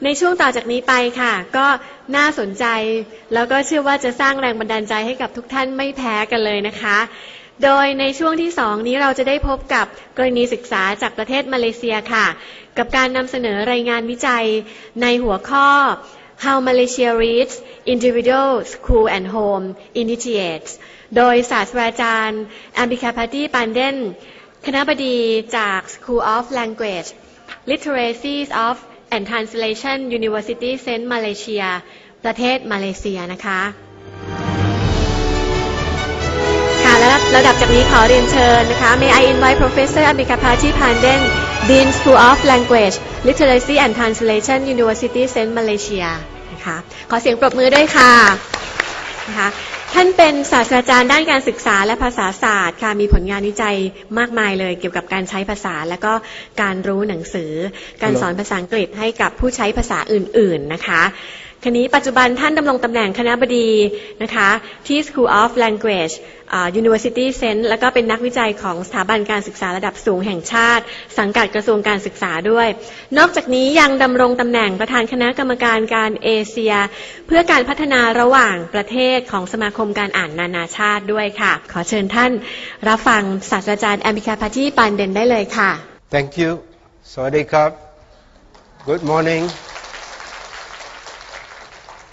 ในช่วงต่อจากนี้ไปค่ะก็น่าสนใจแล้วก็เชื่อว่าจะสร้างแรงบันดาลใจให้กับทุกท่านไม่แพ้กันเลยนะคะโดยในช่วงที่2นี้เราจะได้พบกับกรณีศึกษาจากประเทศมาเลเซียค่ะกับการนำเสนอรายงานวิจัยในหัวข้อ How Malaysia Reads Individual School and Home Initiates โดยศาสตราจารย์ Ambigapathy Pandian คณบดีจาก School of Language Literacies and Translation Universiti Sains Malaysia ประเทศมาเลเซียนะคะค่ะและระดับจากนี้ขอเรียนเชิญนะคะ May I invite Professor Ambigapathy Pandian Dean School of Language Literacy and Translation Universiti Sains Malaysia นะคะขอเสียงปรบมือด้วยค่ะนะคะท่านเป็นศาสตราจารย์ด้านการศึกษาและภาษาศาสตร์ค่ะมีผลงานวิจัยมากมายเลยเกี่ยวกับการใช้ภาษาและก็การรู้หนังสือการสอนภาษาอังกฤษให้กับผู้ใช้ภาษาอื่นๆนะคะทีนี้ปัจจุบันท่านดำรงตำแหน่งคณบดีนะคะที่ School of Language University Sains แล้วก็เป็นนักวิจัยของสถาบันการศึกษาระดับสูงแห่งชาติสังกัดกระทรวงการศึกษาด้วยนอกจากนี้ยังดำรงตำแหน่งประธานคณะกรรมการการเอเชียเพื่อการพัฒนาระหว่างประเทศของสมาคมการอ่านนานาชาติด้วยค่ะขอเชิญท่านรับฟังศาสตราจารย์ Ambigapathy Pandian ได้เลยค่ะ Thank you สวัสดีครับ Good morning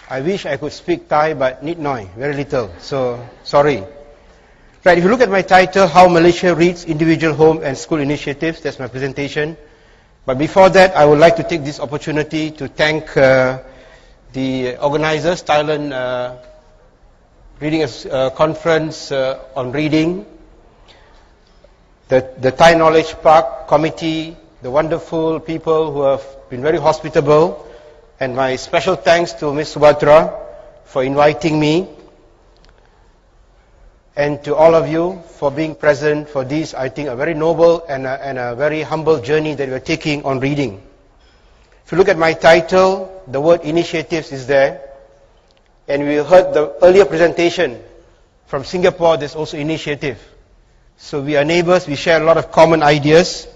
I wish I could speak Thai, but need noi, very little, so sorry. Right, if you look at my title, How Malaysia Reads Individual Home and School Initiatives, that's my presentation. But before that, I would like to take this opportunity to thank the organizers, Thailand Reading Conference on Reading, the Thai Knowledge Park Committee, the wonderful people who have been very hospitable, and my special thanks to Ms. Subhatra for inviting me, and to all of you for being present for this, I think, a very noble and a very humble journey that we are taking on reading. If you look at my title, the word initiatives is there, and we heard the earlier presentation from Singapore, there's also initiative. So we are neighbors, we share a lot of common ideas,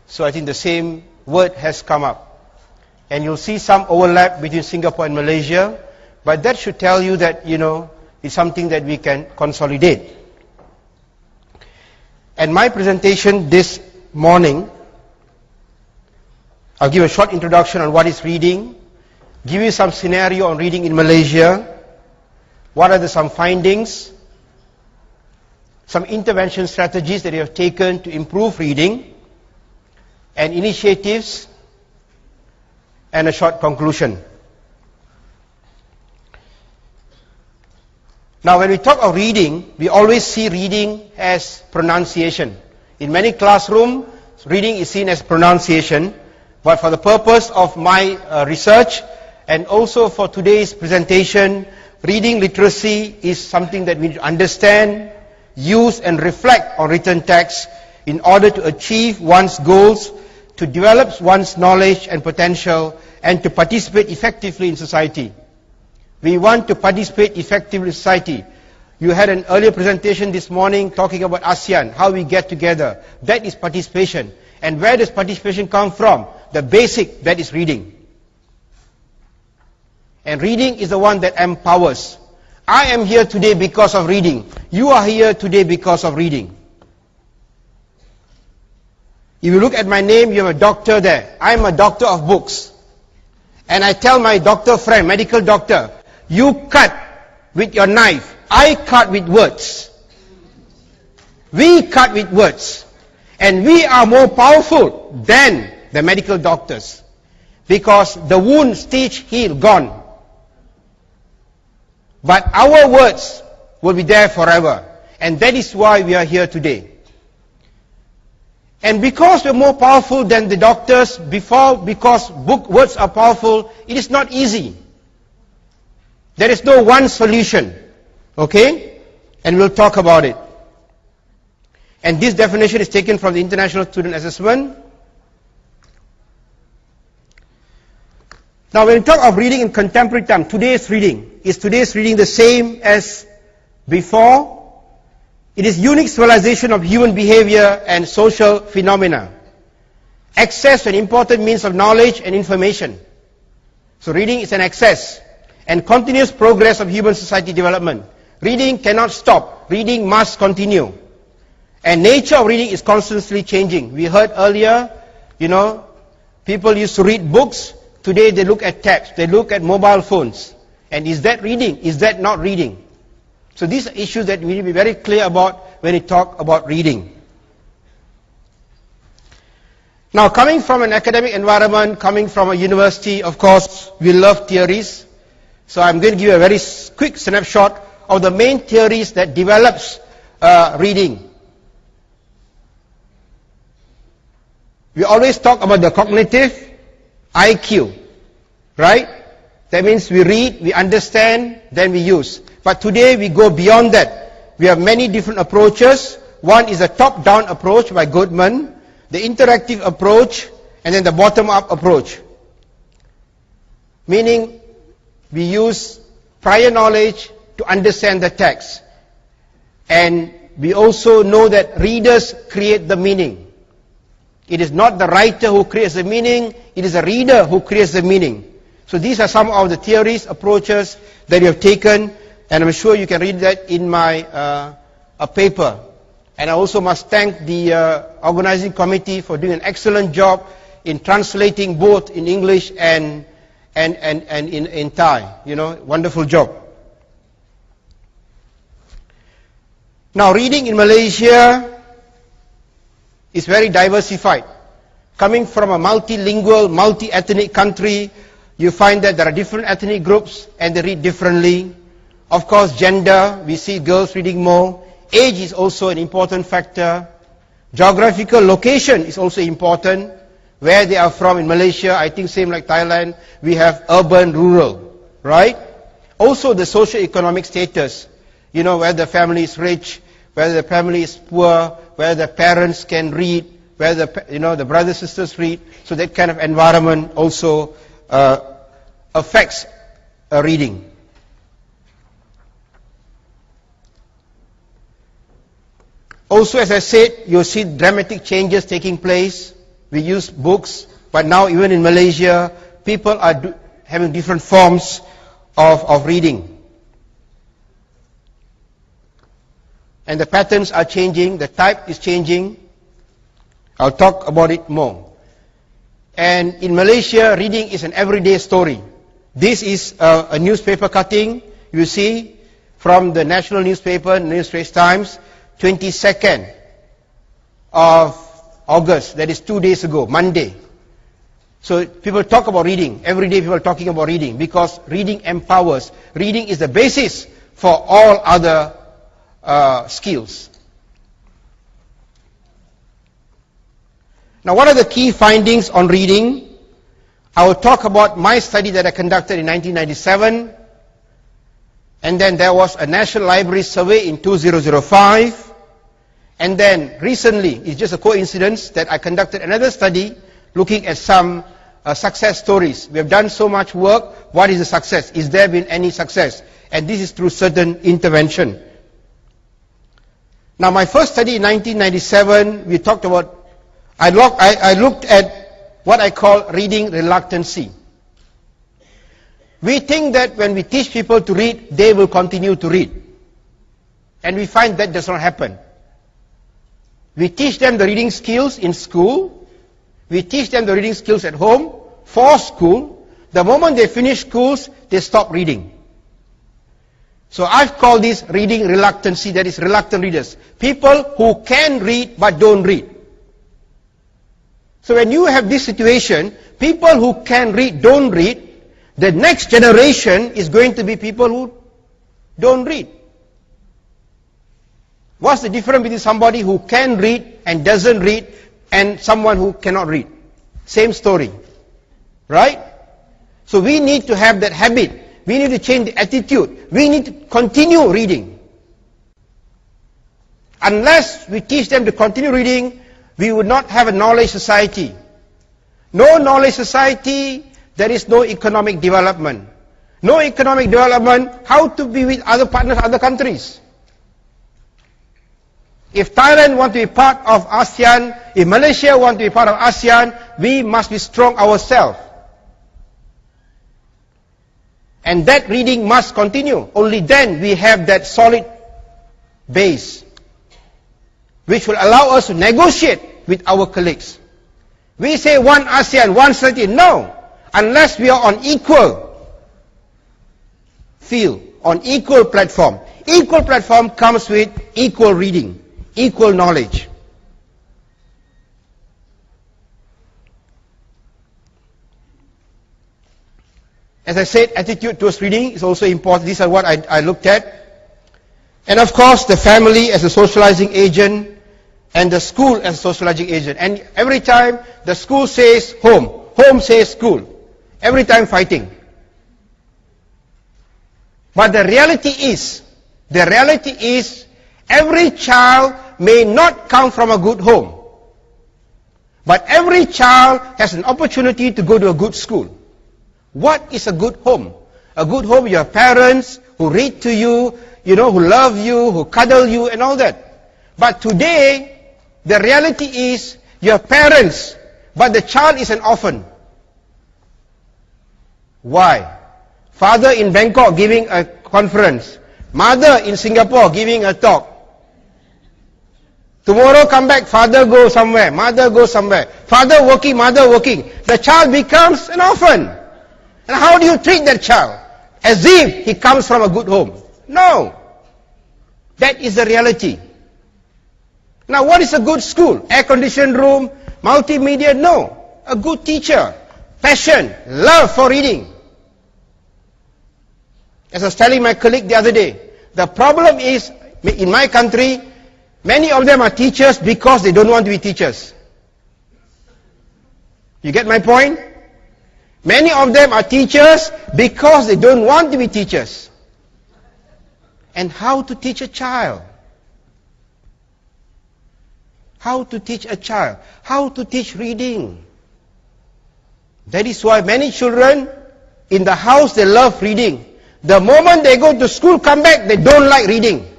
so I think the same word has come up. And you'll see some overlap between Singapore and Malaysia, but that should tell you that, it's something that we can consolidate. And my presentation this morning, I'll give a short introduction on what is reading, give you some scenario on reading in Malaysia, what are some findings, some intervention strategies that we have taken to improve reading, and initiatives, and a short conclusion. Now, when we talk of reading, we always see reading as pronunciation. In many classrooms, reading is seen as pronunciation, but for the purpose of my research and also for today's presentation, reading literacy is something that we need to understand, use and reflect on written text in order to achieve one's goals, to develop one's knowledge and potential, and to participate effectively in society. We want to participate effectively in society. You had an earlier presentation this morning talking about ASEAN, how we get together. That is participation. And where does participation come from? The basic, that is reading. And reading is the one that empowers. I am here today because of reading. You are here today because of reading. If you look at my name, you have a doctor there. I am a doctor of books. And I tell my doctor friend, medical doctor, you cut with your knife. I cut with words. We cut with words. And we are more powerful than the medical doctors. Because the wound, stitch, heal, gone. But our words will be there forever. And that is why we are here today. And because we're more powerful than the doctors before, because words are powerful, it is not easy. There is no one solution. Okay? And we'll talk about it. And this definition is taken from the International Student Assessment. Now when we talk of reading in contemporary time, today's reading, is today's reading the same as before? It is unique civilization of human behavior and social phenomena. Access to an important means of knowledge and information. So reading is an access and continuous progress of human society development. Reading cannot stop. Reading must continue. And nature of reading is constantly changing. We heard earlier, people used to read books. Today they look at tabs. They look at mobile phones. And is that reading? Is that not reading? So these are issues that we need to be very clear about when we talk about reading. Now, coming from an academic environment, coming from a university, of course, we love theories. So I'm going to give you a very quick snapshot of the main theories that develops reading. We always talk about the cognitive IQ, right? That means we read, we understand, then we use. But today we go beyond that. We have many different approaches. One is a top-down approach by Goodman, the interactive approach, and then the bottom-up approach. Meaning, we use prior knowledge to understand the text. And we also know that readers create the meaning. It is not the writer who creates the meaning, it is the reader who creates the meaning. So these are some of the theories, approaches that we have taken, and I'm sure you can read that in my paper. And I also must thank the organizing committee for doing an excellent job in translating both in English and in Thai. Wonderful job. Now, reading in Malaysia is very diversified. Coming from a multilingual, multi-ethnic country, you find that there are different ethnic groups and they read differently. Of course, gender, we see girls reading more. Age is also an important factor. Geographical location is also important. Where they are from in Malaysia, I think same like Thailand, we have urban, rural, right? Also the socio-economic status, whether the family is rich, whether the family is poor, whether the parents can read, whether the brothers sisters read. So that kind of environment also affects reading. Also, as I said, you'll see dramatic changes taking place. We use books, but now even in Malaysia, people are having different forms of reading. And the patterns are changing, the type is changing. I'll talk about it more. And in Malaysia, reading is an everyday story. This is a newspaper cutting, you see, from the national newspaper, New Straits Times, 22nd of August, that is 2 days ago, Monday. So people talk about reading. Every day people are talking about reading because reading empowers. Reading is the basis for all other skills. Now, what are the key findings on reading? I will talk about my study that I conducted in 1997. And then there was a National Library survey in 2005. And then recently, it's just a coincidence that I conducted another study looking at some success stories. We have done so much work. What is the success? Is there been any success? And this is through certain intervention. Now, my first study in 1997, we talked about, I looked at what I call reading reluctancy. We think that when we teach people to read, they will continue to read. And we find that does not happen. We teach them the reading skills in school. We teach them the reading skills at home for school. The moment they finish schools, they stop reading. So I've called this reading reluctancy, that is reluctant readers. People who can read but don't read. So when you have this situation, people who can read don't read, the next generation is going to be people who don't read. What's the difference between somebody who can read and doesn't read and someone who cannot read? Same story, right? So we need to have that habit. We need to change the attitude. We need to continue reading. Unless we teach them to continue reading, we would not have a knowledge society. No knowledge society, there is no economic development. No economic development, how to be with other partners, other countries? If Thailand wants to be part of ASEAN, if Malaysia wants to be part of ASEAN, we must be strong ourselves. And that reading must continue. Only then we have that solid base, which will allow us to negotiate with our colleagues. We say one ASEAN, one society. No, unless we are on equal field, on equal platform. Equal platform comes with equal reading, equal knowledge. As I said, attitude towards reading is also important. These are what I looked at. And of course, the family as a socializing agent and the school as a socializing agent. And every time the school says home, home says school. Every time fighting. But the reality is, every child may not come from a good home. But every child has an opportunity to go to a good school. What is a good home? A good home, you have parents who read to you, who love you, who cuddle you and all that. But today, the reality is, you have parents, but the child is an orphan. Why? Father in Bangkok giving a conference. Mother in Singapore giving a talk. Tomorrow come back, father goes somewhere, mother goes somewhere. Father working, mother working. The child becomes an orphan. And how do you treat that child? As if he comes from a good home. No. That is the reality. Now what is a good school? Air-conditioned room, multimedia? No. A good teacher. Passion, love for reading. As I was telling my colleague the other day, the problem is, in my country, many of them are teachers because they don't want to be teachers. You get my point? Many of them are teachers because they don't want to be teachers. And how to teach a child? How to teach a child? How to teach reading? That is why many children in the house, they love reading. The moment they go to school, come back, they don't like reading.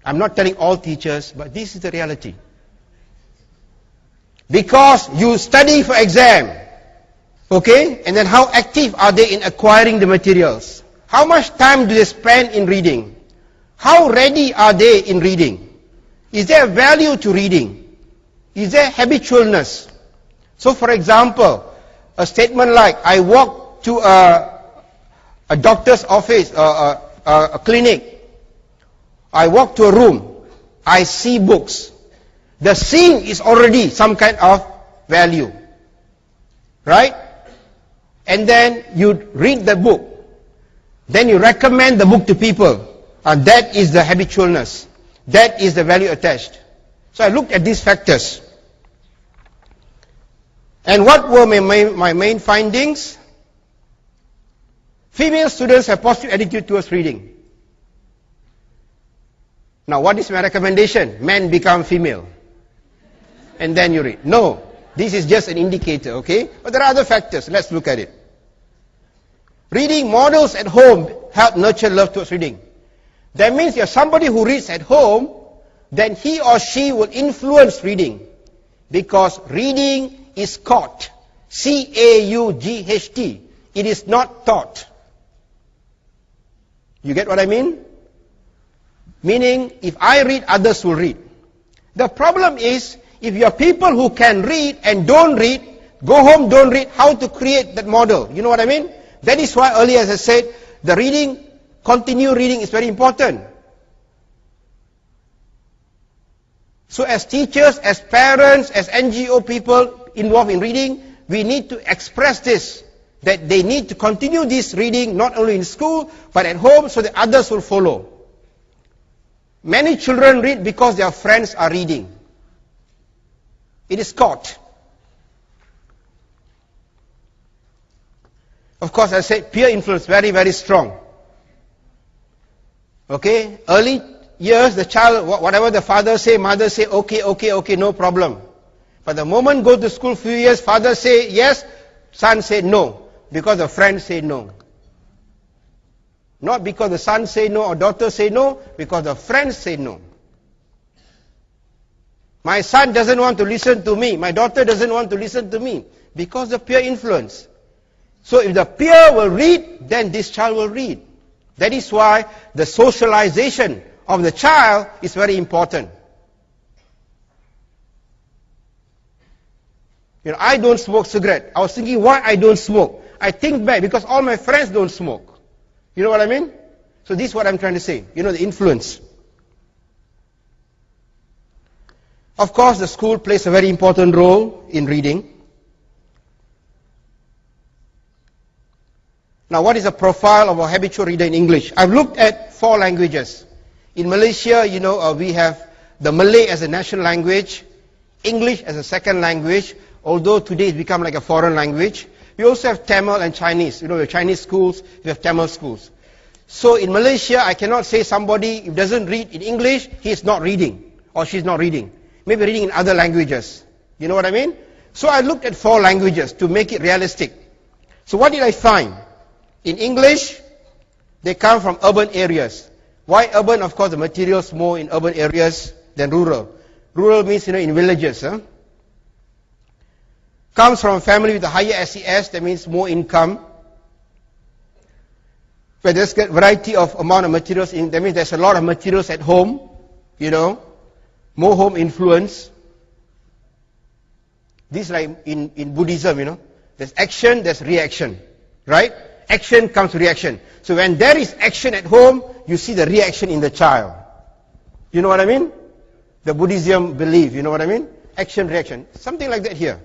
I'm not telling all teachers, but this is the reality. Because you study for exam, okay? And then how active are they in acquiring the materials? How much time do they spend in reading? How ready are they in reading? Is there a value to reading? Is there habitualness? So for example, a statement like, I walk to a doctor's office, a clinic. I walk to a room. I see books. The seeing is already some kind of value. Right? And then you read the book. Then you recommend the book to people. And that is the habitualness. That is the value attached. So I looked at these factors. And what were my main findings? Female students have positive attitude towards reading. Now what is my recommendation? Men become female. And then you read. No, this is just an indicator, okay? But there are other factors. Let's look at it. Reading models at home help nurture love towards reading. That means if somebody who reads at home, then he or she will influence reading. Because reading is caught. C-A-U-G-H-T. It is not taught. You get what I mean? Meaning, if I read, others will read. The problem is, if you are people who can read and don't read, go home, don't read, how to create that model? You know what I mean? That is why earlier, as I said, the reading, continue reading is very important. So as teachers, as parents, as NGO people involved in reading, we need to express this, that they need to continue this reading not only in school, but at home so that others will follow. Many children read because their friends are reading. It is caught. Of course, I said peer influence very, very strong. Okay? Early years, the child, whatever the father say, mother say, okay, no problem. But the moment go to school, few years, father say yes, son say no, because the friends say no. Not because the son say no or daughter say no, because the friends say no. My son doesn't want to listen to me, my daughter doesn't want to listen to me, because of peer influence. So if the peer will read, then this child will read. That is why the socialization of the child is very important. You know, I don't smoke cigarette. I was thinking why I don't smoke. I think back because all my friends don't smoke. You know what I mean? So this is what I'm trying to say. You know, the influence. Of course, the school plays a very important role in reading. Now, what is the profile of a habitual reader in English? I've looked at 4 languages. In Malaysia, you know, we have the Malay as a national language, English as a second language, although today it's become like a foreign language. We also have Tamil and Chinese. You know, we have Chinese schools, we have Tamil schools. So in Malaysia, I cannot say somebody, if doesn't read in English, he's not reading, or she's not reading. Maybe reading in other languages. You know what I mean? So I looked at 4 languages to make it realistic. So what did I find? In English, they come from urban areas. Why urban? Of course, the materials more in urban areas than rural. Rural means, you know, in villages. Comes from a family with a higher SES, that means more income. Where there's a variety of amount of materials, that means there's a lot of materials at home, you know, more home influence. This is like in Buddhism, you know, there's action, there's reaction, right? Action comes to reaction. So when there is action at home, you see the reaction in the child. You know what I mean? The Buddhism belief, you know what I mean? Action, reaction. Something like that here.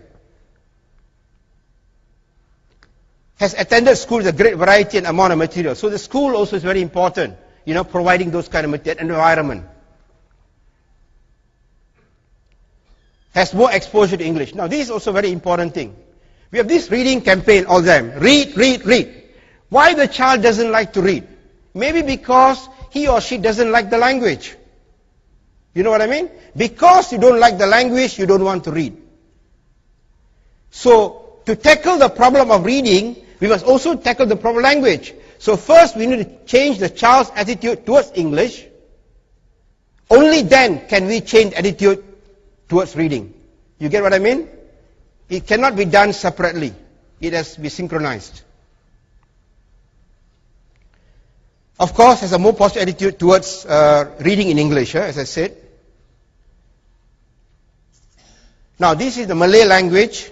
Has attended school with a great variety and amount of material. So the school also is very important, you know, providing those kind of material, environment. Has more exposure to English. Now this is also a very important thing. We have this reading campaign all the time. Read, read, read. Why the child doesn't like to read? Maybe because he or she doesn't like the language. You know what I mean? Because you don't like the language, you don't want to read. So to tackle the problem of reading, we must also tackle the problem of language. So first we need to change the child's attitude towards English. Only then can we change attitude towards reading. You get what I mean? It cannot be done separately. It has to be synchronized. Of course, has a more positive attitude towards reading in English, as I said. Now, this is the Malay language.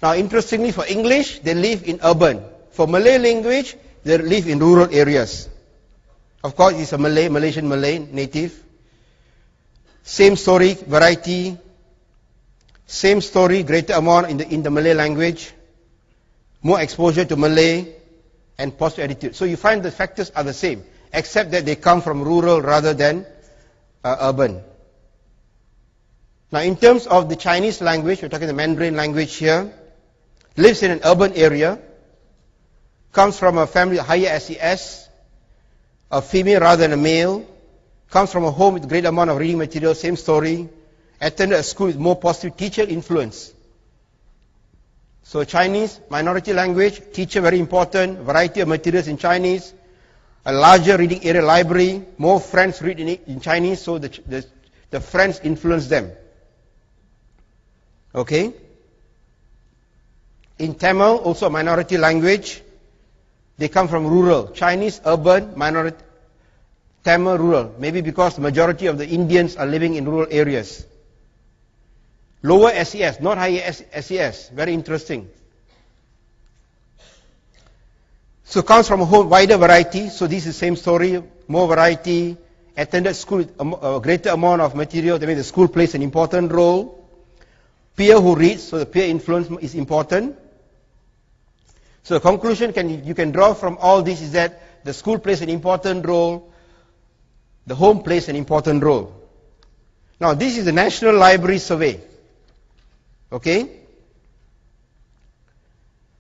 Now, interestingly, for English, they live in urban. For Malay language, they live in rural areas. Of course, it's a Malay, Malaysian Malay, native. Same story, variety. Same story, greater amount in the Malay language. More exposure to Malay and positive attitude. So you find the factors are the same, except that they come from rural rather than urban. Now, in terms of the Chinese language, we're talking the Mandarin language here, lives in an urban area, comes from a family with higher SES, a female rather than a male, comes from a home with great amount of reading material, same story, attended a school with more positive teacher influence. So Chinese, minority language, teacher very important, variety of materials in Chinese, a larger reading area library, more friends read in Chinese, so the friends influence them. Okay? In Tamil, also a minority language, they come from rural. Chinese, urban, minority, Tamil, rural. Maybe because the majority of the Indians are living in rural areas. Lower SES, not higher SES. Very interesting. So comes from a whole wider variety. So this is the same story, more variety. Attended school with a greater amount of material. That means the school plays an important role. Peer who reads, so the peer influence is important. So the conclusion you can draw from all this is that the school plays an important role. The home plays an important role. Now this is the National Library Survey. Okay?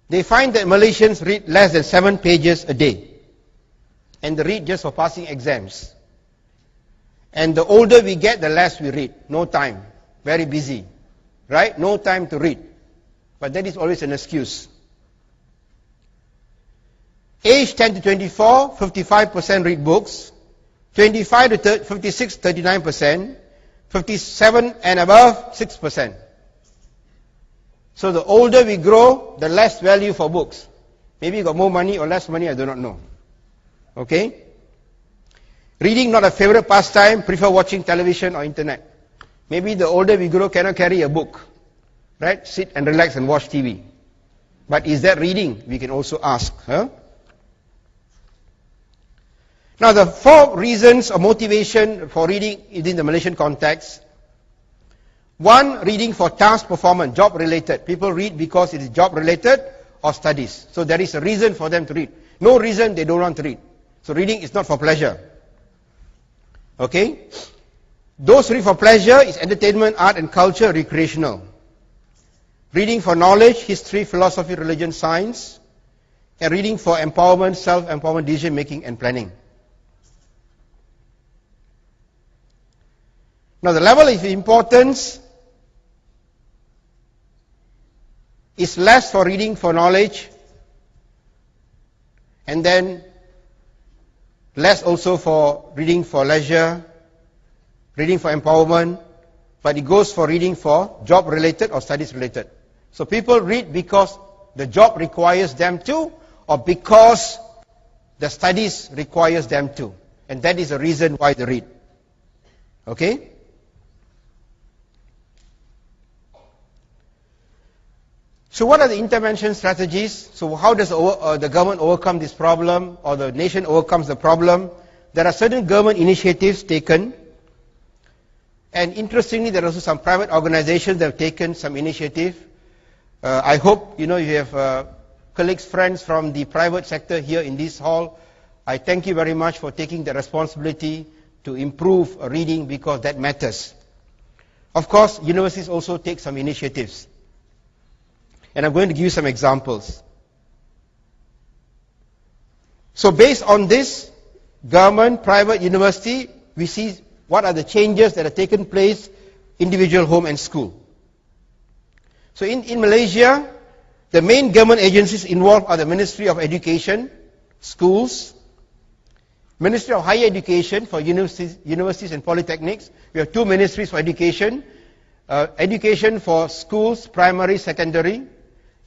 They find that Malaysians read less than 7 pages a day. And they read just for passing exams. And the older we get, the less we read. No time. Very busy. Right? No time to read. But that is always an excuse. Age 10 to 24, 55% read books. 25 to 56, 39%. 57 and above, 6%. So the older we grow, the less value for books. Maybe you got more money or less money, I do not know. Okay? Reading not a favorite pastime, prefer watching television or internet. Maybe the older we grow, cannot carry a book. Right? Sit and relax and watch TV. But is that reading? We can also ask. Huh? Now the 4 reasons or motivation for reading within the Malaysian context. 1, reading for task performance, job related. People read because it is job related or studies. So there is a reason for them to read. No reason they don't want to read. So reading is not for pleasure. Okay? Those who read for pleasure is entertainment, art and culture, recreational. Reading for knowledge, history, philosophy, religion, science. And reading for empowerment, self-empowerment, decision making and planning. Now the level of importance is less for reading for knowledge and then less also for reading for leisure, reading for empowerment, but it goes for reading for job related or studies related. So people read because the job requires them to or because the studies requires them to. And that is the reason why they read. Okay? So what are the intervention strategies? So how does the government overcome this problem or the nation overcomes the problem? There are certain government initiatives taken. And interestingly, there are also some private organizations that have taken some initiative. I hope, you have colleagues, friends from the private sector here in this hall. I thank you very much for taking the responsibility to improve reading because that matters. Of course, universities also take some initiatives. And I'm going to give you some examples. So based on this, government, private, university, we see what are the changes that have taken place, individual, home and school. So in Malaysia, the main government agencies involved are the Ministry of Education, schools, Ministry of Higher Education for universities and polytechnics. We have 2 ministries for education. Education for schools, primary, secondary,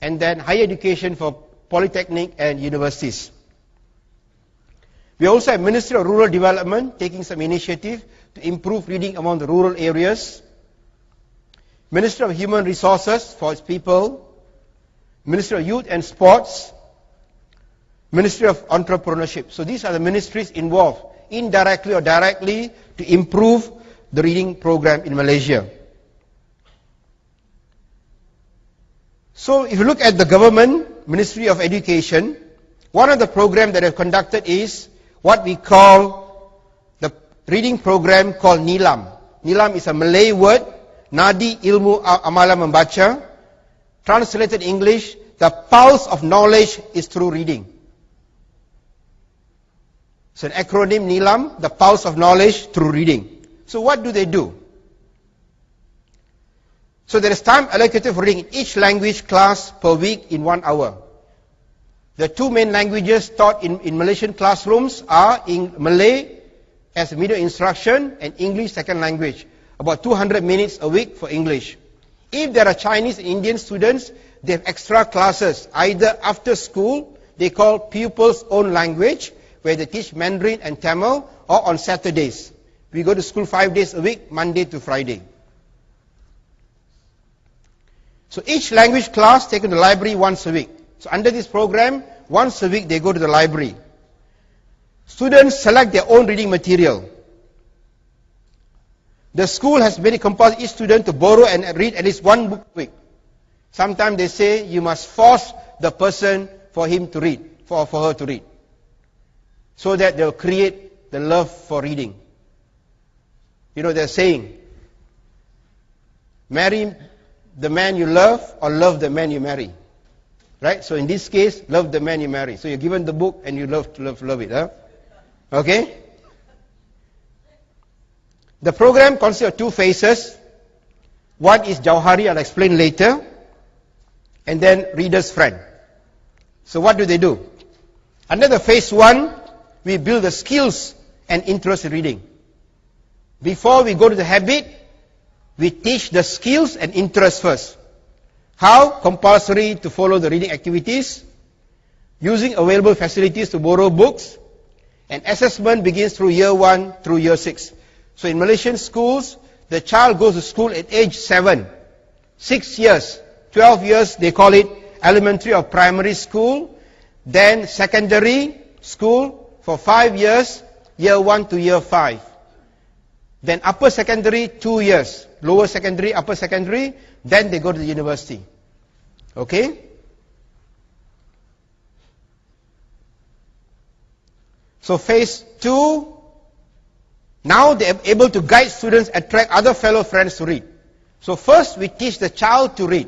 and then higher education for polytechnic and universities. We also have Ministry of Rural Development taking some initiative to improve reading among the rural areas. Ministry of Human Resources for its people. Ministry of Youth and Sports. Ministry of Entrepreneurship. So these are the ministries involved, indirectly or directly, to improve the reading program in Malaysia. So if you look at the government, Ministry of Education, one of the programs that I've conducted is what we call the reading program called Nilam. Nilam is a Malay word, Nadi Ilmu Amalan Membaca. Translated English, the pulse of knowledge is through reading. So an acronym Nilam, the pulse of knowledge through reading. So what do they do? So there is time allocated for reading in each language class per week in 1 hour. The 2 main languages taught in Malaysian classrooms are in Malay as medium instruction and English second language. About 200 minutes a week for English. If there are Chinese and Indian students, they have extra classes, either after school, they call pupils' own language, where they teach Mandarin and Tamil, or on Saturdays. We go to school 5 days a week, Monday to Friday. So each language class taken to the library once a week. So under this program, once a week they go to the library. Students select their own reading material. The school has made it compulsory each student to borrow and read at least 1 book a week. Sometimes they say you must force the person for him to read, for her to read. So that they'll create the love for reading. They're saying, marry the man you love or love the man you marry. Right? So in this case, love the man you marry. So you're given the book and you love it. Huh? Okay? The program consists of 2 phases. One is Jauhari, I'll explain later. And then Reader's Friend. So what do? Under the phase 1, we build the skills and interest in reading. Before we go to the habit, we teach the skills and interest first. How? Compulsory to follow the reading activities, using available facilities to borrow books, and assessment begins through year 1 through year 6. So in Malaysian schools, the child goes to school at age 7, 6 years, 12 years, they call it elementary or primary school, then secondary school for 5 years, year 1 to year 5. Then upper secondary, 2 years, lower secondary, upper secondary, then they go to the university. Okay? So phase 2, now they are able to guide students, attract other fellow friends to read. So first we teach the child to read.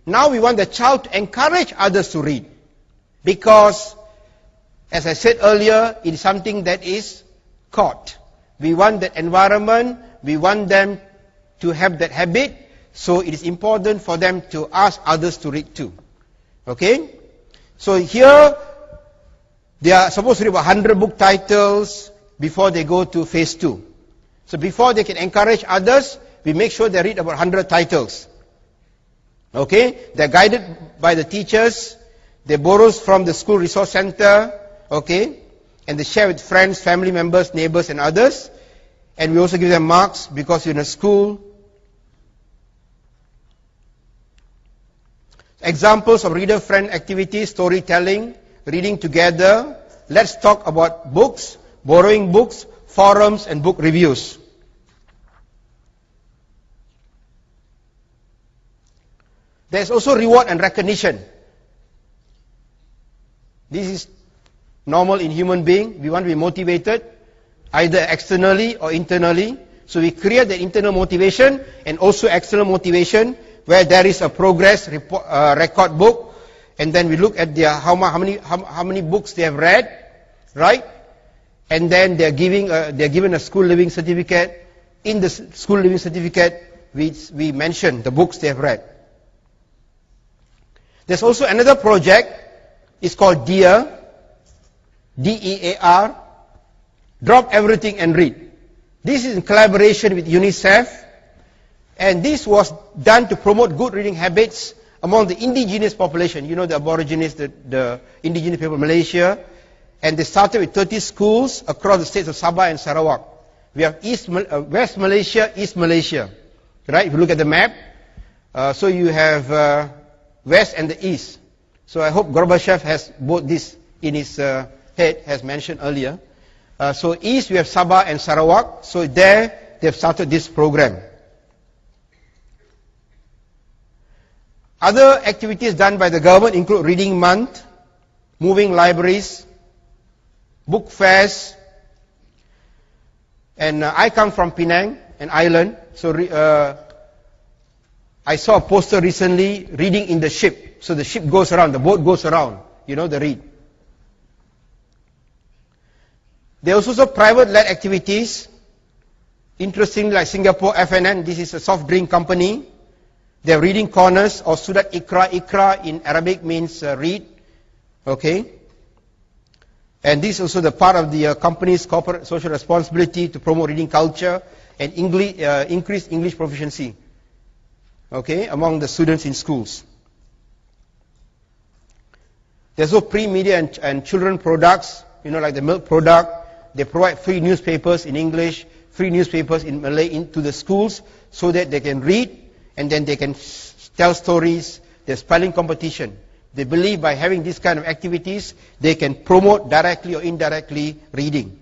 Now we want the child to encourage others to read. Because, as I said earlier, it is something that is caught. We want that environment, we want them to have that habit, so it is important for them to ask others to read too. Okay? So here, they are supposed to read about 100 book titles before they go to phase 2. So before they can encourage others, we make sure they read about 100 titles. Okay? They're guided by the teachers, they borrow from the school resource center, okay? And they share with friends, family members, neighbors and others. And we also give them marks because you're in a school. Examples of reader-friend activities, storytelling, reading together. Let's talk about books, borrowing books, forums and book reviews. There's also reward and recognition. This is normal in human being. We want to be motivated, either externally or internally. So we create the internal motivation and also external motivation, where there is a progress report, record book, and then we look at their how many books they have read, right? And then they're given a school living certificate. In the school living certificate, we mention the books they have read. There's also another project. It's called DEAR. DEAR, Drop Everything and Read. This is in collaboration with UNICEF, and this was done to promote good reading habits among the indigenous population. You know, the Aborigines, the indigenous people of Malaysia, and they started with 30 schools across the states of Sabah and Sarawak. We have West Malaysia, East Malaysia, right? If you look at the map, so you have West and the East. So I hope Gorbachev has both this in his head, as mentioned earlier. So East, we have Sabah and Sarawak. So there, they have started this program. Other activities done by the government include Reading Month, moving libraries, book fairs, and I come from Penang, an island. So I saw a poster recently, reading in the ship. So the ship goes around, the boat goes around, you know, the read. There are also private-led activities. Interestingly, like Singapore FNN, this is a soft drink company. They have reading corners, or Surat Ikra. Ikra in Arabic means read. Okay. And this is also the part of the company's corporate social responsibility to promote reading culture and increase English proficiency. Okay, among the students in schools. There's also pre-media and children products, you know, like the milk product. They provide free newspapers in English, free newspapers in Malay to the schools so that they can read and then they can tell stories. There's spelling competition. They believe by having this kind of activities, they can promote directly or indirectly reading.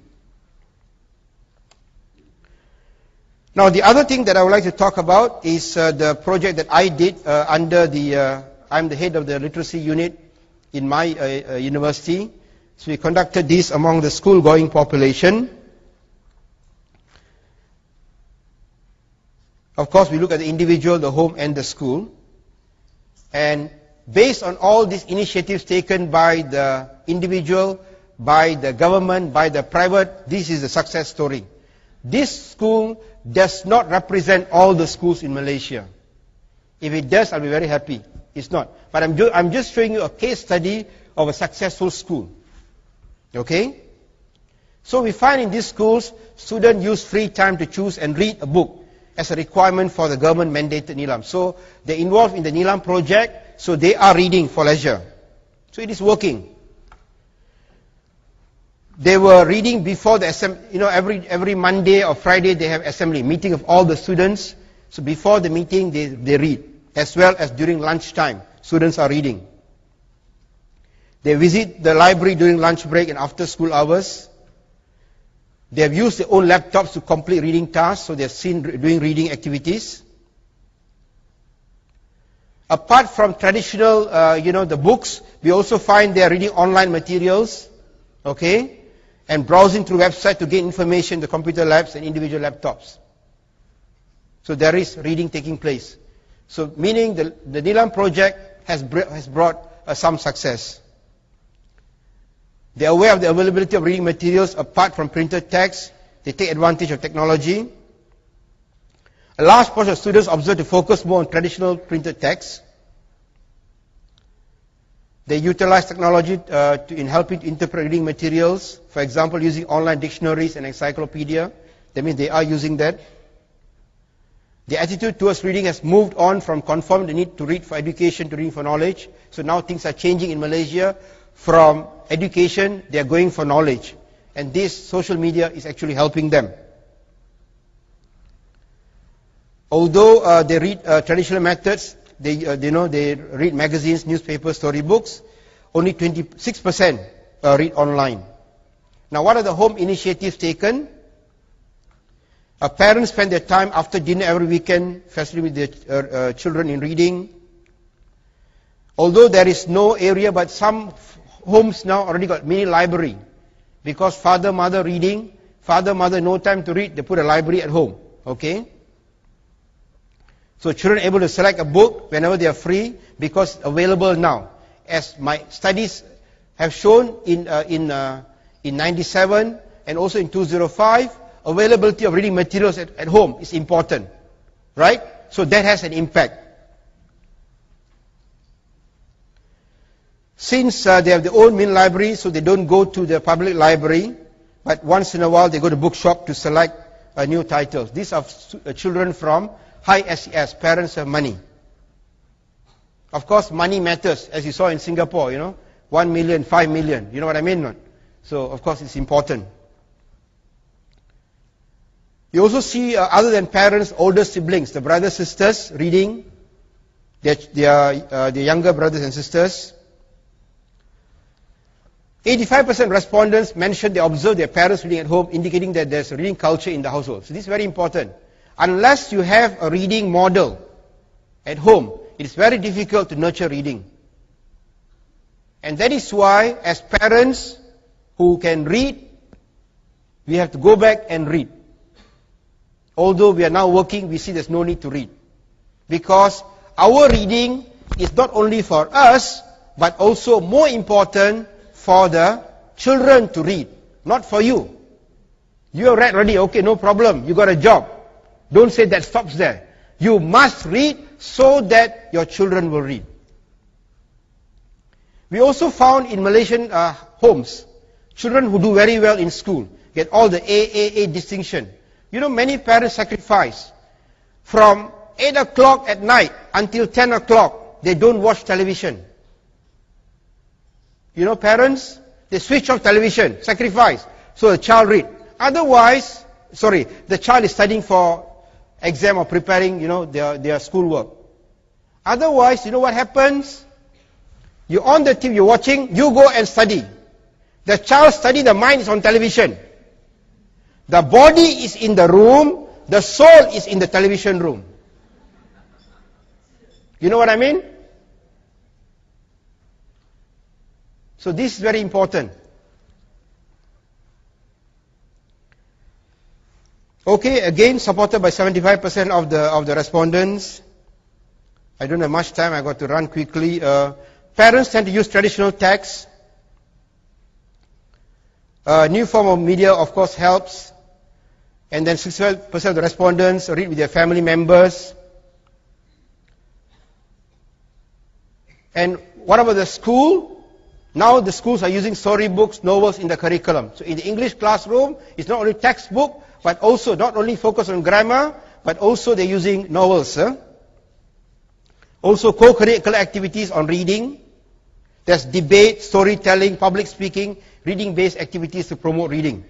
Now, the other thing that I would like to talk about is the project that I did under the, I'm the head of the literacy unit in my university. So we conducted this among the school-going population. Of course, we look at the individual, the home, and the school. And based on all these initiatives taken by the individual, by the government, by the private, this is a success story. This school does not represent all the schools in Malaysia. If it does, I'll be very happy. It's not. But I'm just showing you a case study of a successful school. Okay? So we find in these schools, students use free time to choose and read a book. as a requirement for the government-mandated Nilam. So they're involved in the Nilam project, so they are reading for leisure. So it is working. They were reading before the assembly. Every Monday or Friday they have assembly, meeting of all the students. So before the meeting they read, as well as during lunchtime, students are reading. They visit the library during lunch break and after school hours. They have used their own laptops to complete reading tasks, so they are seen doing reading activities. Apart from traditional, the books, we also find they are reading online materials, okay, and browsing through websites to gain information, the computer labs and individual laptops. So there is reading taking place. So meaning the Nilam project has brought some success. They are aware of the availability of reading materials apart from printed text. They take advantage of technology. A large portion of students observe to focus more on traditional printed text. They utilize technology in helping to interpret reading materials, for example, using online dictionaries and encyclopedia. That means they are using that. The attitude towards reading has moved on from conforming the need to read for education to reading for knowledge. So now things are changing in Malaysia. From education, they are going for knowledge. And this social media is actually helping them. Although they read traditional methods, they read magazines, newspapers, storybooks, only 26% read online. Now, what are the home initiatives taken? Parents spend their time after dinner every weekend, facilitating with their children in reading. Although there is no area, but some homes now already got mini library. Because father, mother reading, father, mother no time to read, they put a library at home. Okay? So children are able to select a book whenever they are free because it's available now. As my studies have shown in 97 and also in 2005, availability of reading materials at home is important. Right? So that has an impact. Since they have their own mini library, so they don't go to the public library, but once in a while they go to bookshop to select new titles. These are children from high SES, parents have money. Of course, money matters, as you saw in Singapore, 1 million, 5 million, you know what I mean? So, of course, it's important. You also see, other than parents, older siblings, the brothers, sisters, reading, their younger brothers and sisters. 85% respondents mentioned they observe their parents reading at home, indicating that there's a reading culture in the household. So this is very important. Unless you have a reading model at home, it is very difficult to nurture reading. And that is why, as parents who can read, we have to go back and read. Although we are now working, we see there's no need to read. Because our reading is not only for us, but also more important for the children to read, not for you. You have read already, okay, no problem, you got a job. Don't say that stops there. You must read so that your children will read. We also found in Malaysian homes, children who do very well in school, get all the A distinction. Many parents sacrifice. From 8 o'clock at night until 10 o'clock, they don't watch television. Parents, they switch off television, sacrifice, so the child read. Otherwise, the child is studying for exam or preparing, their schoolwork. Otherwise, what happens? You're on the TV, you're watching, you go and study. The child study, the mind is on television. The body is in the room, the soul is in the television room. You know what I mean? So this is very important. Okay, again supported by 75% of the respondents. I don't have much time, I got to run quickly. Parents tend to use traditional text. New form of media, of course, helps. And then 65% of the respondents read with their family members. And what about the school? Now the schools are using storybooks, novels in the curriculum. So in the English classroom, it's not only textbook, but also not only focus on grammar, but also they're using novels. Also co-curricular activities on reading. There's debate, storytelling, public speaking, reading-based activities to promote reading.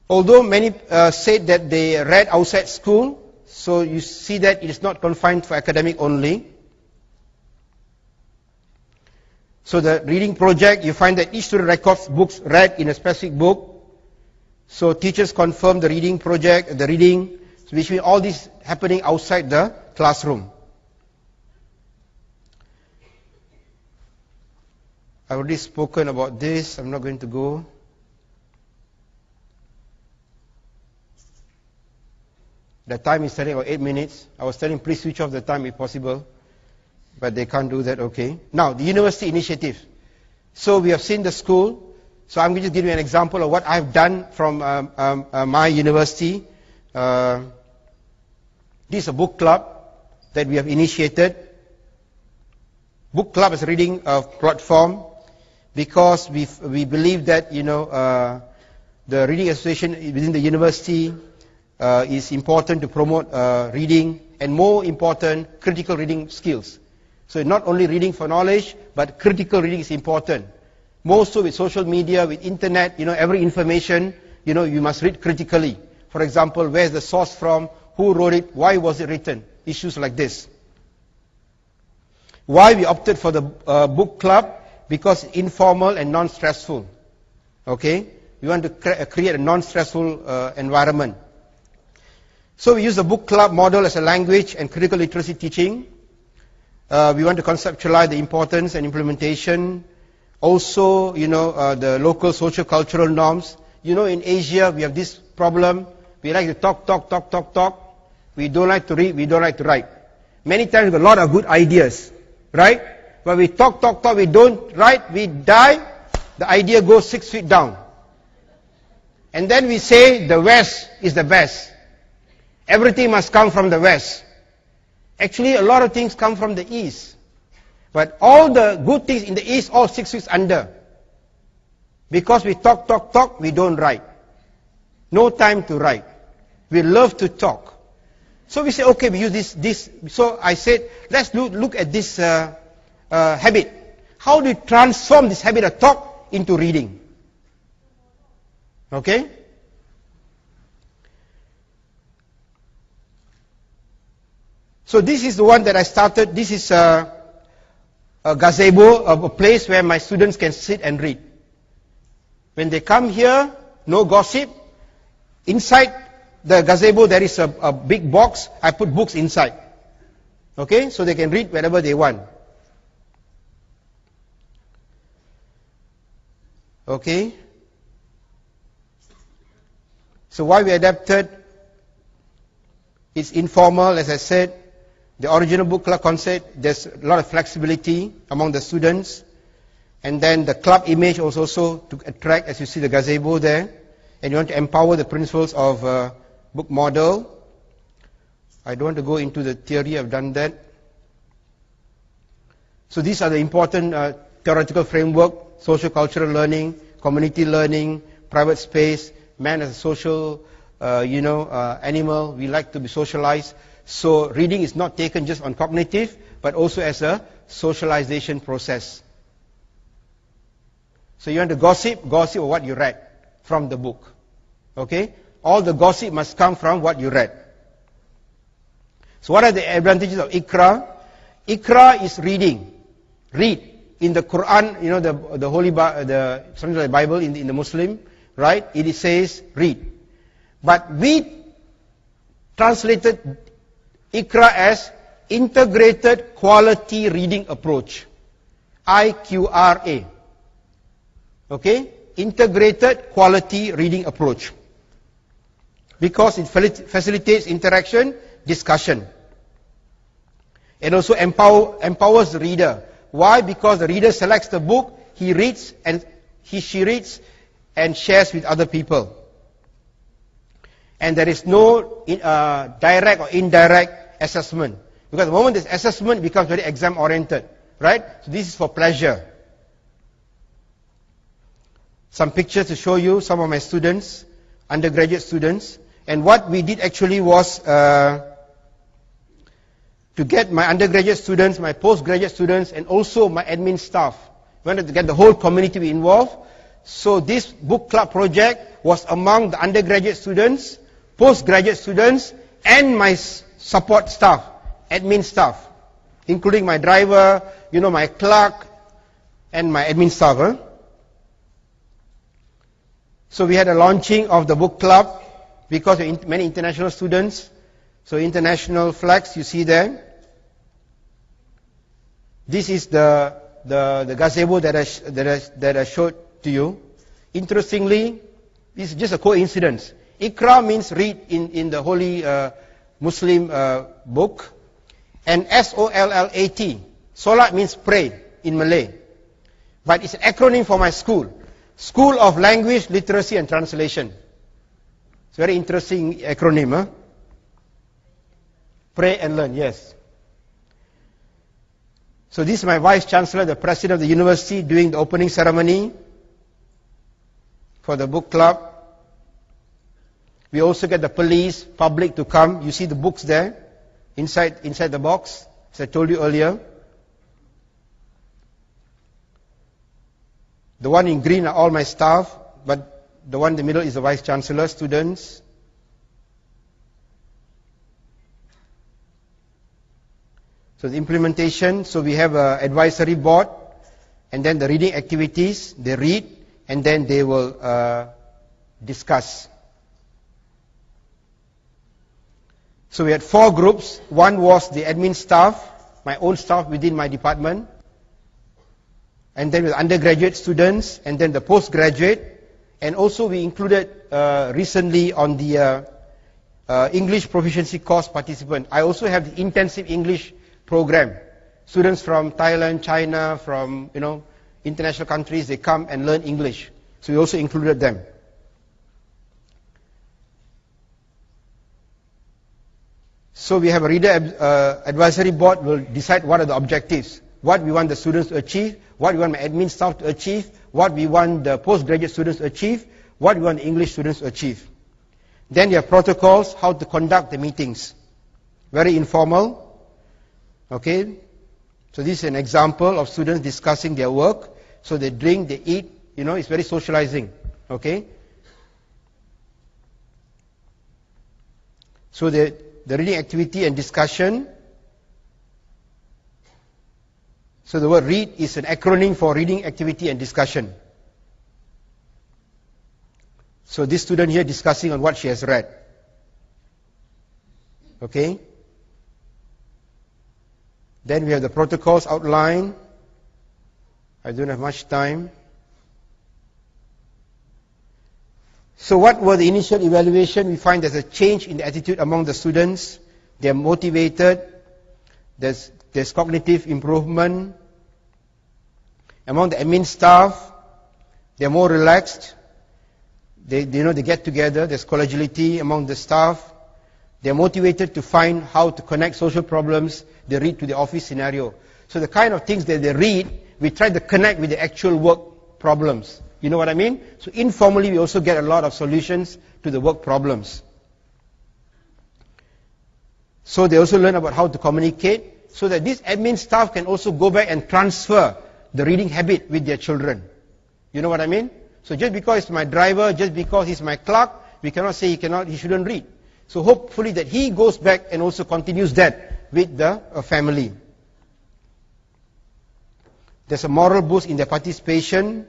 Although many said that they read outside school, so you see that it is not confined for academic only. So the reading project, you find that each student records books read in a specific book. So teachers confirm the reading project, the reading, which means all this happening outside the classroom. I've already spoken about this, I'm not going to go. The time is telling about 8 minutes. I was telling please switch off the time if possible. But they can't do that, okay. Now, the university initiative. So we have seen the school. So I'm going to give you an example of what I've done from my university. This is a book club that we have initiated. Book club is a reading platform because we believe that, the reading association within the university is important to promote reading and more important, critical reading skills. So not only reading for knowledge, but critical reading is important. More so with social media, with internet, every information, you must read critically. For example, where's the source from, who wrote it, why was it written, issues like this. Why we opted for the book club? Because it's informal and non-stressful. Okay? We want to create a non-stressful environment. So we use the book club model as a language and critical literacy teaching. We want to conceptualize the importance and implementation. Also, the local socio-cultural norms. In Asia, we have this problem. We like to talk. We don't like to read, we don't like to write. Many times we have a lot of good ideas, right? But we talk, we don't write, we die, the idea goes 6 feet down. And then we say the West is the best. Everything must come from the West. Actually, a lot of things come from the East. But all the good things in the East, all 6 feet under. Because we talk, we don't write. No time to write. We love to talk. So we say, okay, we use this. So I said, let's look at this habit. How do you transform this habit of talk into reading? Okay? So this is the one that I started. This is a gazebo, a place where my students can sit and read. When they come here, no gossip. Inside the gazebo there is a big box. I put books inside. Okay? So they can read wherever they want. Okay? So why we adapted? It's informal, as I said. The original book club concept, there's a lot of flexibility among the students. And then the club image was also to attract, as you see the gazebo there. And you want to empower the principles of book model. I don't want to go into the theory, I've done that. So these are the important theoretical framework: socio-cultural learning, community learning, private space, man as a social animal. We like to be socialized. So reading is not taken just on cognitive, but also as a socialization process. So you want to gossip of what you read from the book. Okay? All the gossip must come from what you read. So what are the advantages of Iqra? Iqra is reading. Read. In the Quran, the Holy something like the Bible in the Muslim, right? It says read. But we translated Iqra as Integrated Quality Reading Approach. IQRA. Okay? Integrated Quality Reading Approach. Because it facilitates interaction, discussion. And also empowers the reader. Why? Because the reader selects the book, she reads and shares with other people. And there is no direct or indirect assessment. Because the moment there's assessment, it becomes very exam-oriented. Right? So this is for pleasure. Some pictures to show you some of my students, undergraduate students. And what we did actually was to get my undergraduate students, my postgraduate students, and also my admin staff. We wanted to get the whole community involved. So this book club project was among the undergraduate students, postgraduate students, and my support staff, admin staff, including my driver, my clerk, and my admin staff. So we had a launching of the book club because of many international students. So international flags, you see there. This is the gazebo that I showed to you. Interestingly, this is just a coincidence. Iqra means read in the holy Muslim book. And S-O-L-L-A-T, Solat means pray in Malay. But it's an acronym for my school. School of Language, Literacy and Translation. It's a very interesting acronym. Huh? Pray and learn, yes. So this is my Vice Chancellor, the President of the University, doing the opening ceremony for the book club. We also get the police, public to come. You see the books there, inside the box, as I told you earlier. The one in green are all my staff, but the one in the middle is the Vice Chancellor, students. So the implementation, so we have an advisory board, and then the reading activities, they read, and then they will discuss. So we had 4 groups. One was the admin staff, my own staff within my department, and then with undergraduate students, and then the postgraduate, and also we included recently on the English proficiency course participant. I also have the intensive English program. Students from Thailand, China, from international countries, they come and learn English. So we also included them. So we have a reader advisory board will decide what are the objectives, what we want the students to achieve, what we want my admin staff to achieve, what we want the postgraduate students to achieve, what we want the English students to achieve. Then you have protocols, how to conduct the meetings. Very informal. Okay? So this is an example of students discussing their work. So they drink, they eat, it's very socializing. Okay? So the reading activity and discussion. So the word read is an acronym for reading activity and discussion. So this student here discussing on what she has read. Okay? Then we have the protocols outlined. I don't have much time. So what were the initial evaluation? We find there's a change in the attitude among the students. They're motivated. There's cognitive improvement. Among the admin staff, they're more relaxed. They get together. There's collegiality among the staff. They're motivated to find how to connect social problems they read to the office scenario. So the kind of things that they read, we try to connect with the actual work problems. You know what I mean? So informally, we also get a lot of solutions to the work problems. So they also learn about how to communicate, so that this admin staff can also go back and transfer the reading habit with their children. You know what I mean? So just because he's my driver, just because he's my clerk, we cannot say he shouldn't read. So hopefully that he goes back and also continues that with the family. There's a moral boost in their participation.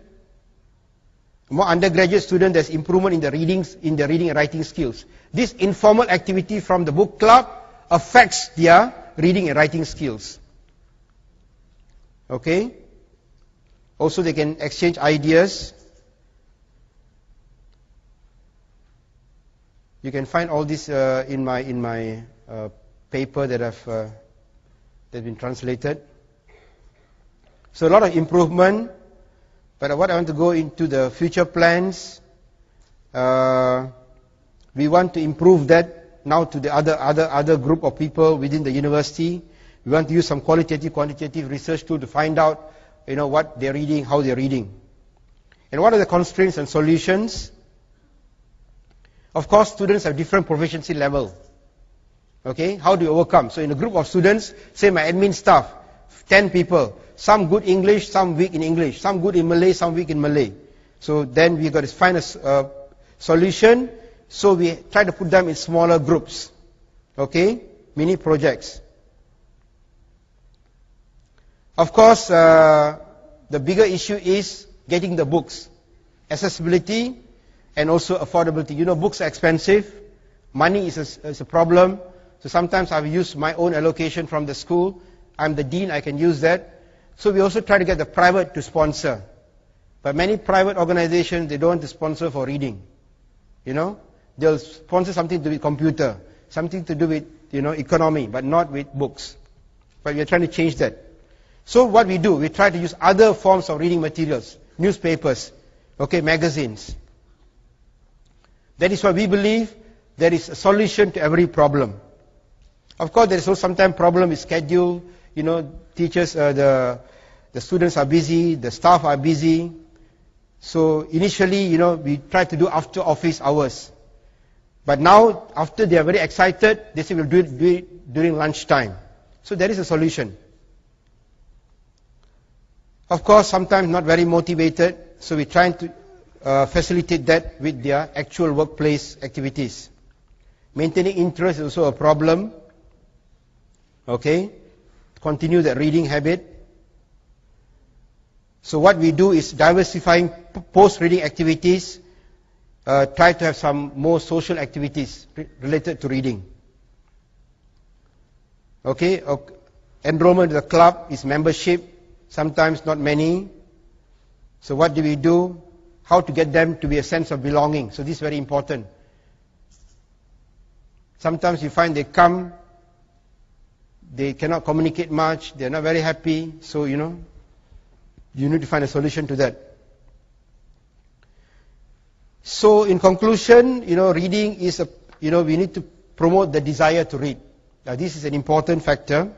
More undergraduate students, there's improvement in the reading and writing skills. This informal activity from the book club affects their reading and writing skills. Okay? Also they can exchange ideas. You can find all this in my paper that that's been translated. So a lot of improvement. But what I want to go into the future plans, we want to improve that now to the other group of people within the university. We want to use some quantitative research tool to find out, what they're reading, how they're reading. And what are the constraints and solutions? Of course, students have different proficiency level. Okay, how do you overcome? So in a group of students, say my admin staff, 10 people, some good English, some weak in English, some good in Malay, some weak in Malay. So then we got to find a solution. So we try to put them in smaller groups. Okay, mini projects. Of course, the bigger issue is getting the books, accessibility and also affordability. You know, books are expensive. Money is a problem. So sometimes I've used my own allocation from the school. I'm the dean, I can use that. So we also try to get the private to sponsor. But many private organizations, they don't want to sponsor for reading. You know, they'll sponsor something to do with computer, something to do with, you know, economy, but not with books. But we're trying to change that. So what we do, we try to use other forms of reading materials, newspapers, okay, magazines. That is why we believe there is a solution to every problem. Of course, there is also sometimes problem with schedule. You know, teachers, the students are busy, the staff are busy. So initially, you know, we try to do after office hours. But now, after they are very excited, they say we'll do it during lunchtime. So there is a solution. Of course, sometimes not very motivated, so we're trying to facilitate that with their actual workplace activities. Maintaining interest is also a problem. Okay, continue the reading habit. So what we do is diversifying post-reading activities, try to have some more social activities related to reading. Okay, enrollment in the club is membership, sometimes not many. So what do we do? How to get them to be a sense of belonging. So this is very important. Sometimes you find they come, they cannot communicate much, they're not very happy, so you know, you need to find a solution to that. So in conclusion, you know, reading is we need to promote the desire to read. Now this is an important factor.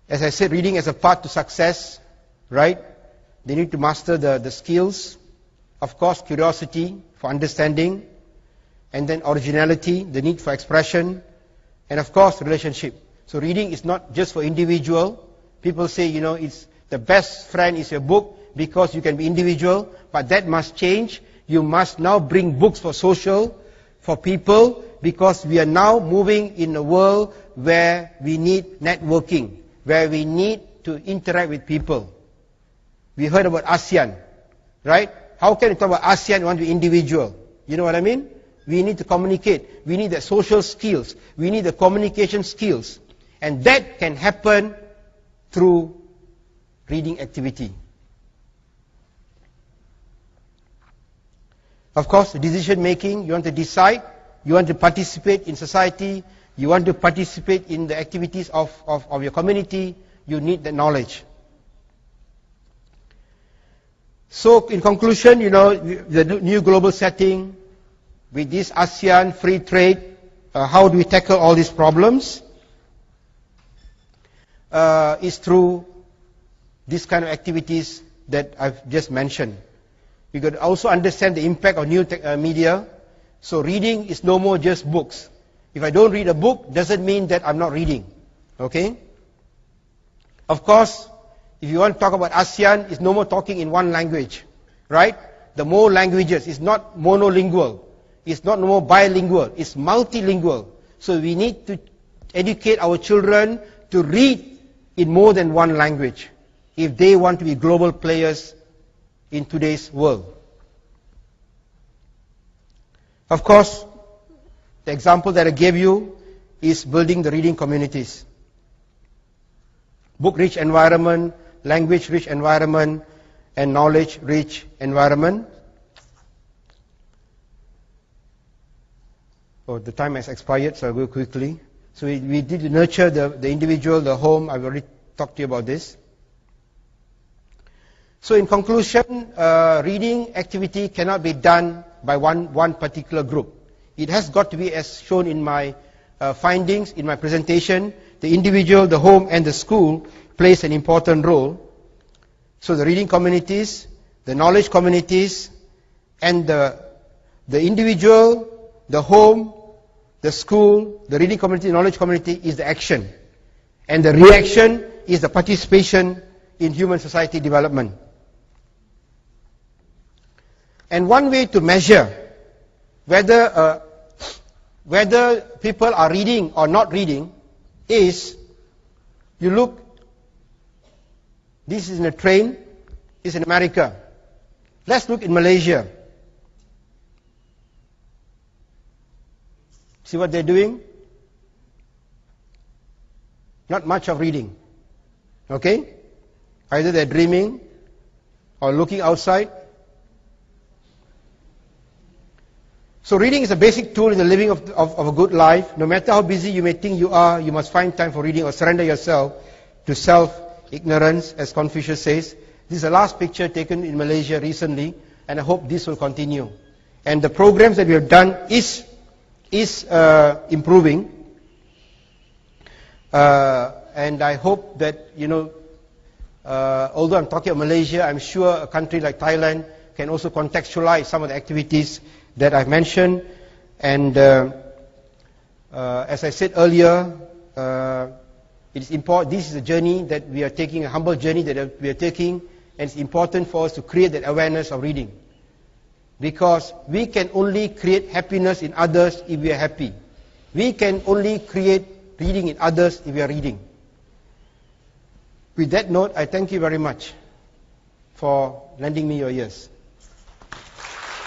As I said, reading as a path to success, right? They need to master the skills. Of course, curiosity for understanding, and then originality, the need for expression, and of course, relationship. So reading is not just for individual. People say, you know, it's the best friend is your book because you can be individual, but that must change. You must now bring books for social, for people, because we are now moving in a world where we need networking, where we need to interact with people. We heard about ASEAN, right? How can you talk about ASEAN, you want to be individual? You know what I mean? We need to communicate. We need the social skills. We need the communication skills. And that can happen through reading activity. Of course, decision making, you want to decide, you want to participate in society, you want to participate in the activities of your community, you need the knowledge. So in conclusion, you know, the new global setting, with this ASEAN free trade, how do we tackle all these problems? Is through these kind of activities that I've just mentioned. We got to also understand the impact of new media. So reading is no more just books. If I don't read a book, doesn't mean that I'm not reading. Okay? Of course, if you want to talk about ASEAN, it's no more talking in one language, right? The more languages, it's not monolingual. It's not more bilingual, it's multilingual. So we need to educate our children to read in more than one language if they want to be global players in today's world. Of course, the example that I gave you is building the reading communities. Book-rich environment, language-rich environment, and knowledge-rich environment. Oh, the time has expired, so I'll go quickly. So we did nurture the individual, the home. I've already talked to you about this. So in conclusion, reading activity cannot be done by one particular group. It has got to be, as shown in my findings, in my presentation, the individual, the home, and the school plays an important role. So the reading communities, the knowledge communities, and the the individual, the home, the school, the reading community, knowledge community is the action. And the reaction is the participation in human society development. And one way to measure whether people are reading or not reading is you look, this is in a train, this is in America. Let's look in Malaysia. See what they're doing? Not much of reading. Okay? Either they're dreaming or looking outside. So reading is a basic tool in the living of a good life. No matter how busy you may think you are, you must find time for reading or surrender yourself to self-ignorance, as Confucius says. This is the last picture taken in Malaysia recently, and I hope this will continue. And the programs that we have done is improving. And I hope that, although I'm talking about Malaysia, I'm sure a country like Thailand can also contextualize some of the activities that I've mentioned. And as I said earlier, it is important. This is a journey that we are taking, a humble journey that we are taking, and it's important for us to create that awareness of reading. Because we can only create happiness in others if we are happy. We can only create reading in others if we are reading. With that note, I thank you very much for lending me your ears.